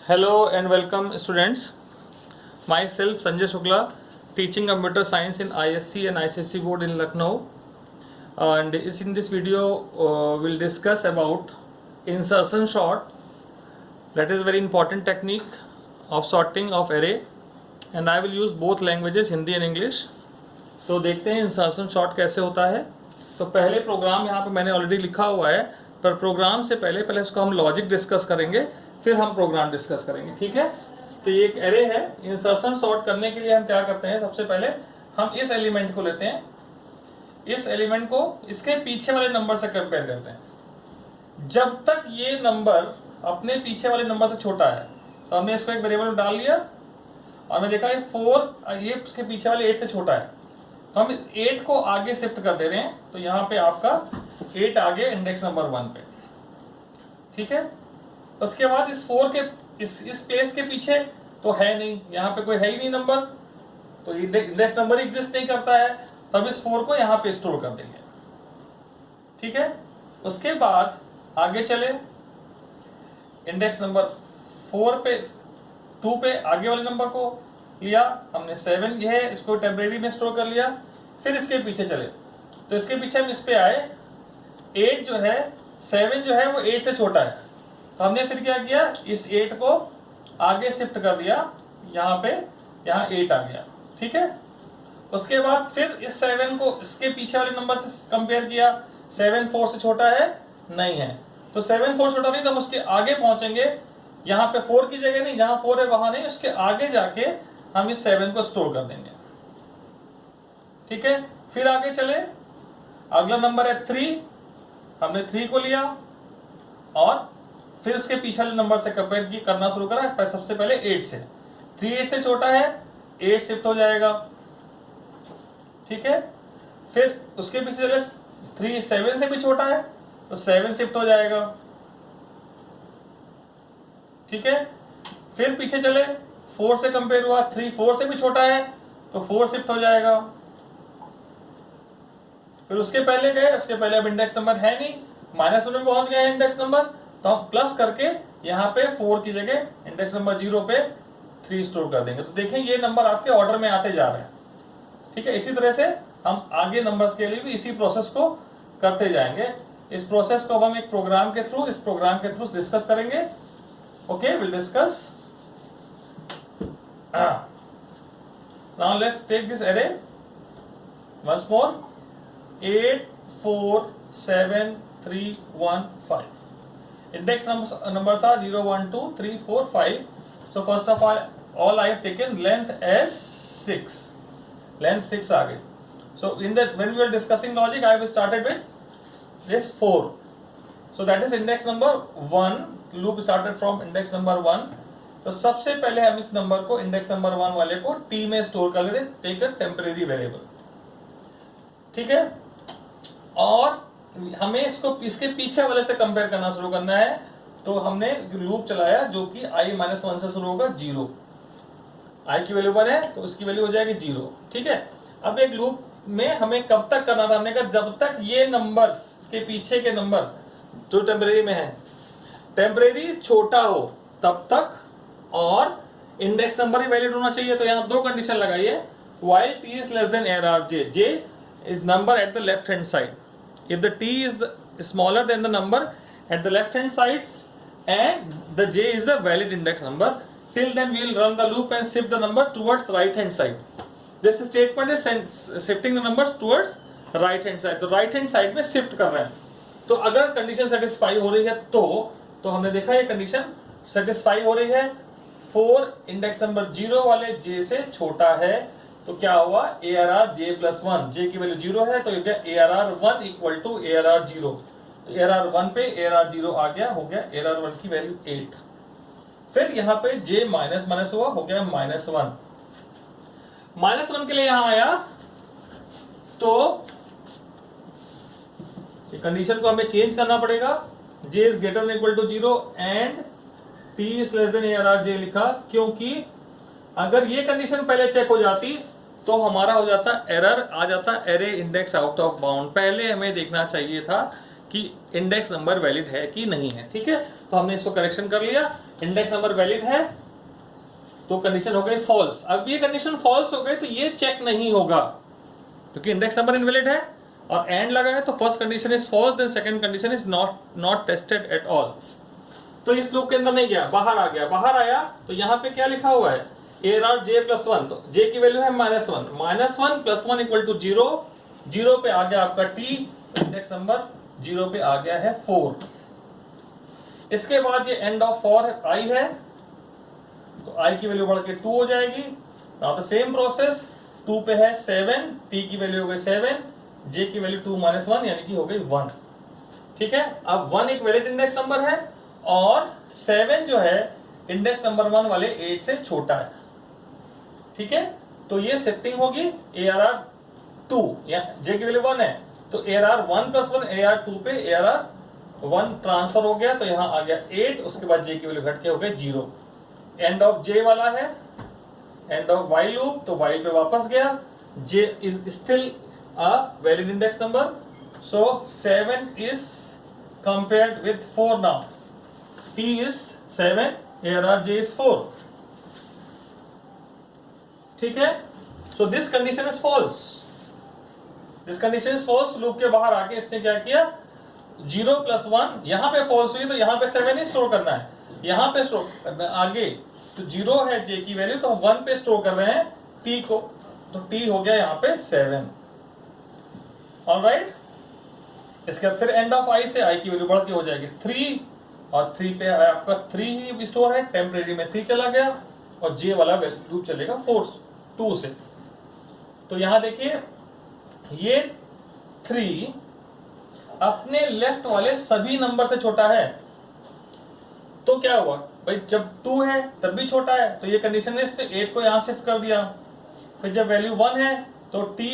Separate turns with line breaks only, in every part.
Hello and welcome students. Myself Sanjay Shukla, teaching computer science in ISC and ICSE board in Lucknow. And in this video we'll discuss about insertion sort. That is very important technique of sorting of array, and I will use both languages Hindi and English. तो देखते हैं insertion sort कैसे होता है। तो पहले programme यहाँ पे मैंने ऑलरेडी लिखा हुआ है, पर प्रोग्राम से पहले इसको हम लॉजिक डिस्कस करेंगे, फिर हम प्रोग्राम डिस्कस करेंगे, ठीक है। तो ये एक एरे है। इंसर्शन सॉर्ट करने के लिए हम क्या करते हैं, सबसे पहले हम इस एलिमेंट को लेते हैं, इस एलिमेंट को इसके पीछे वाले नंबर से कंपेयर करते हैं। जब तक ये नंबर अपने पीछे वाले नंबर से छोटा है तो हमने इसको एक वेरिएबल में डाल लिया और हमने देखा ये 4 ये उसके पीछे वाले 8 से छोटा है, तो हम 8 को आगे शिफ्ट कर दे रहे हैं। तो यहाँ पे आपका 8 आगे इंडेक्स नंबर 1 पे, ठीक है। उसके बाद इस 4 के इस प्लेस के पीछे तो है नहीं, यहाँ पे कोई है ही नहीं नंबर, तो इंडेक्स नंबर एग्जिस्ट नहीं करता है, तो हम इस 4 को यहाँ पे स्टोर कर देंगे, ठीक है। उसके बाद आगे चले, इंडेक्स नंबर 4 पे 2 पे आगे वाले नंबर को लिया हमने 7, ये है, इसको टेम्परेरी में स्टोर कर लिया। फिर इसके पीछे चले, तो इसके पीछे हम इस पे आए, 8 जो है 7 जो है वो 8 से छोटा है, तो हमने फिर क्या किया, इस 8 को आगे शिफ्ट कर दिया, यहाँ पे यहाँ 8 आ गया, ठीक है। उसके बाद फिर इस 7 को इसके पीछे वाले नंबर से कंपेयर किया, 7 4 से छोटा है नहीं है, तो 7 4 छोटा नहीं, तो हम उसके आगे पहुंचेंगे, यहाँ पे 4 की जगह नहीं, जहां 4 है वहां नहीं, उसके आगे जाके हम इस 7 को स्टोर कर देंगे, ठीक है। फिर आगे चले, अगला नंबर है 3, हमने 3 को लिया और फिर उसके पीछे वाले नंबर से कंपेयर करना शुरू करा। सबसे पहले 8 से, 3 8 से छोटा है, 8 शिफ्ट हो जाएगा, ठीक है। फिर उसके पीछे चले, 3 7 से भी छोटा है, तो 7 शिफ्ट हो जाएगा, ठीक है। फिर पीछे चले, 4 से कंपेयर हुआ, 3 4 से भी छोटा है, तो 4 शिफ्ट हो जाएगा। फिर उसके पहले गए, उसके पहले अब इंडेक्स नंबर है नहीं, -1 में पहुंच गए इंडेक्स नंबर, तो हम प्लस करके यहाँ पे 4 की जगह इंडेक्स नंबर 0 पे 3 स्टोर कर देंगे। तो देखें ये नंबर आपके ऑर्डर में आते जा रहे हैं, ठीक है। इसी तरह से हम आगे नंबर्स के लिए भी इसी प्रोसेस को करते जाएंगे। इस प्रोसेस को हम एक प्रोग्राम के थ्रू डिस्कस करेंगे। Okay, will discuss. Now let's take this array once more. 8 4 7 3 1 5. Index numbers are 0 1 2 3 4 5. So first of all I have taken length as 6. Length 6 आ गई. So in that when we were discussing logic, I have started with this 4. So that is index number 1. Loop started from index number 1. तो सबसे पहले हम इस number को, index number 1 वाले को t में स्टोर कर लेते, टेक अ टेम्परेरी वेरिएबल, ठीक है। और हमें इसको इसके पीछे वाले से कंपेयर करना शुरू करना है, तो हमने लूप चलाया जो कि i-1 से शुरू होगा, 0 i की वैल्यू 1 है तो उसकी वैल्यू हो जाएगी 0, ठीक है। अब एक लूप में हमें कब तक करना था, हमने कहा जब तक ये नंबर के पीछे के नंबर जो टेम्परेरी में है, टेम्परेरी छोटा हो तब तक, और इंडेक्स नंबर ही वैलिड होना चाहिए। तो यहाँ 2 कंडीशन लगाइए, while t is less than arr j, j is number at the left hand side. If the t is smaller than the number at the left hand sides and the j is the valid index number, till then we will run the loop and shift the number towards right hand side. This statement is shifting the numbers towards right hand side. तो right hand side में shift कर रहे हैं। तो अगर condition satisfy हो रही है तो हमने देखा ये कंडीशन सेटिस्फाई हो रही है, 4 इंडेक्स नंबर 0 वाले j से छोटा है, तो क्या हुआ, ARR j + 1, j की वैल्यू 0 है, तो ARR 1 इक्वल टू ARR 0, तो ARR 1 पे ARR 0 आ गया, हो गया ARR 1 की वैल्यू 8। फिर यहाँ पे j माइनस हुआ, हो गया -1, -1 के लिए यहाँ आया, तो ये कंडीशन को हमें चेंज करना पड़ेगा, j is greater than equal to 0 and t is less than ARR j लिखा, क्योंकि अगर ये कंडीशन पहले चेक हो जाती तो हमारा हो जाता एरर, आ जाता array index out of bound. पहले हमें देखना चाहिए था कि इंडेक्स नंबर वैलिड है कि नहीं है, ठीक है। तो हमने इसको करेक्शन कर लिया, इंडेक्स नंबर वैलिड है, तो कंडीशन हो गई फॉल्स। अब ये कंडीशन फॉल्स हो गई तो ये चेक नहीं होगा क्योंकि इंडेक्स नंबर इनवैलिड है और एंड लगा है, तो first condition is false, then second condition is not tested at all. तो इस लूप के अंदर नहीं गया, बाहर आ गया। बाहर आया तो यहाँ पे क्या लिखा हुआ है, ARR J + 1, तो J की वैल्यू है -1, -1 + 1 = 0, 0 पे आ गया आपका T, इंडेक्स नंबर 0 पे आ गया है 4। इसके बाद ये एंड ऑफ फॉर I है, तो I की वैल्यू बढ़ के 2 हो जाएगी। नाउ द सेम प्रोसेस, 2 पे है 7, T की वैल्यू हो गई 7, J की वैल्यू 2 - 1 यानी कि हो गई 1। ठीक है, अब 1 एक वैलिड इंडेक्स नंबर है और 7 जो है इंडेक्स नंबर 1 वाले 8 से छोटा है। ठीक है, तो ये शिफ्टिंग होगी ARR 2, या J की वैल्यू 1 है तो ARR 1 + 1 ARR 2 पे ARR 1 ट्रांसफर हो गया, तो यहां आ गया 8, उसके बाद J की वैल्यू घट के हो गई 0। एंड ऑफ J वाला है एंड ऑफ while लूप, तो while पे वापस गया, J is still a valid index number, so 7 is compared with 4 now. T is 7, ARR J is 4. ठीक है, so this condition is false. This condition is false. Loop के बाहर आके इसने क्या किया, 0 + 1 यहाँ पे false हुई तो यहाँ पे 7 ही स्टोर करना है, यहाँ पे स्टोर करना है आगे, तो 0 है J की वैल्यू, तो 1 पे स्टोर कर रहे हैं T को, तो T हो गया यहाँ पे 7। ऑलराइट, इसके बाद फिर एंड ऑफ I से I की वैल्यू बढ़ के हो जाएगी 3, और 3 पे आपका 3 ही स्टोर है, टेम्परेरी में 3 चला गया, और J वाला वैल्यू चलेगा 2 से। तो यहां देखिए ये 3 अपने लेफ्ट वाले सभी नंबर से छोटा है, तो क्या हुआ भाई, जब 2 है तब भी छोटा है, तो ये कंडीशन है, इसने 8 को यहां शिफ्ट कर दिया। फिर जब वैल्यू 1 है तो T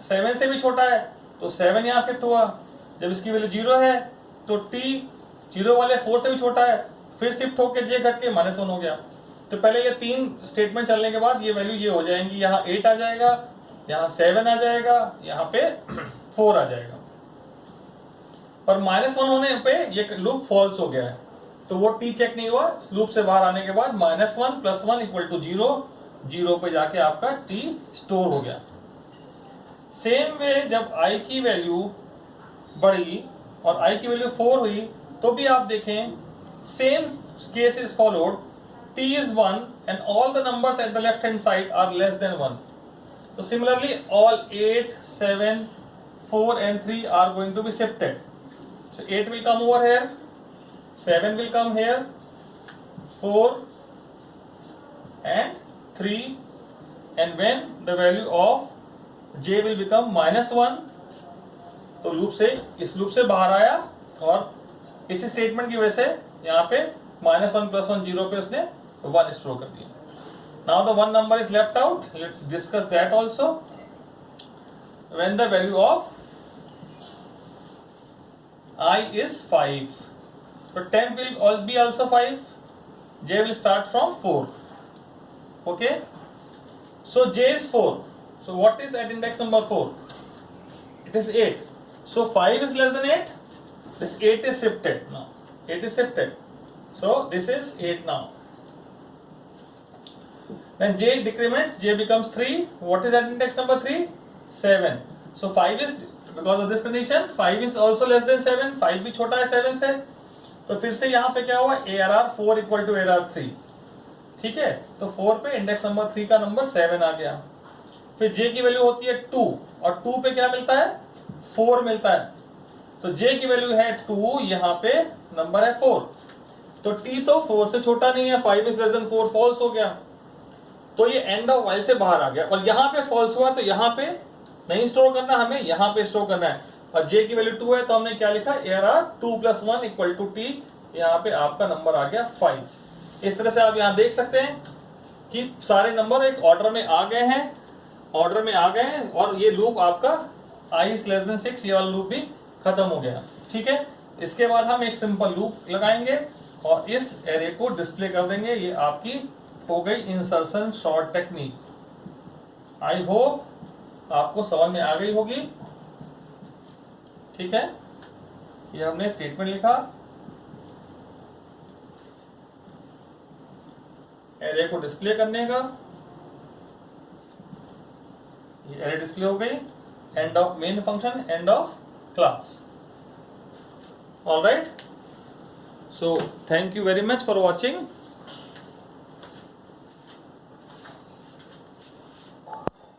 7 से भी छोटा है, तो 7 यहां शिफ्ट हुआ। जब इसकी वैल्यू 0 है तो T 0 वाले 4 से भी छोटा है, फिर शिफ्ट होकर J घट के -1 हो गया। तो पहले ये 3 स्टेटमेंट चलने के बाद ये वैल्यू ये हो जाएंगी, यहाँ 8 आ जाएगा, यहाँ 7 आ जाएगा, यहाँ पे 4 आ जाएगा। पर -1 होने पे ये लूप फॉल्स हो गया है, तो वो T चेक नहीं हुआ। लूप से बाहर आने के बाद -1 + 1 = 0, 0 पे जाके आपका T स्टोर हो गया। सेम वे जब I की वैल्यू बढ़ी और I की वैल्यू 4 हुई, तो भी आप देखें same case is followed, T is 1 and all the numbers at the left hand side are less than 1. So similarly all 8, 7, 4 and 3 are going to be shifted. So 8 will come over here, 7 will come here, 4 and 3, and when the value of J will become -1, तो loop से इस loop से बाहर आया और इसी statement की वजह से यहाँ पे -1 + 1 0 पे उसने 1 स्टोर कर दिया। Now the 1 number is left out, let's discuss that also. When the value of I is 5, so 10 will be also 5, J will start from 4. Okay, so J is 4, so what is at index number 4? It is 8. So 5 is less than 8. This 8 is shifted now. 8 is shifted. So this is 8 now. Then J decrements. J becomes 3. What is at index number 3? 7. So 5 is, because of this condition, 5 is also less than 7. 5 भी छोटा है 7 से. तो फिर से यहाँ पे क्या हुआ, ARR 4 = ARR 3. ठीक है, तो 4 पे इंडेक्स नंबर 3 का नंबर 7 आ गया। फिर J की वैल्यू होती है 2, और 2 पे क्या मिलता है, 4 मिलता है। तो J की वैल्यू है 2, यहाँ पे नंबर है 4, तो T तो 4 से छोटा नहीं है, 5 is less than 4 फॉल्स हो गया, तो ये एंड ऑफ while से बाहर आ गया। और यहाँ पे फॉल्स हुआ तो यहाँ पे नहीं स्टोर करना, हमें यहाँ पे स्टोर करना है। और J की वैल्यू 2 है तो हमने क्या लिखा, ARR 2 + 1 = T, यहाँ पे आपका नंबर आ गया 5। इस तरह से आप यहाँ देख सकते हैं कि सारे नंबर एक ऑर्डर में आ गए हैं, और ये लूप आपका I is less than 6, ये वाला लूप भी खत्म हो गया। ठीक है, इसके बाद हम एक सिंपल लूप लगाएंगे और इस एरे को डिस्प्ले कर देंगे। ये आपकी हो गई insertion sort technique. I hope आपको समझ में आ गई होगी। ठीक है, ये हमने स्टेटमेंट लिखा, एरे को डिस्प्ले करने का। ये एरे डिस्प्ले हो गई। End of main function, end of class. All right, so thank you very much for watching.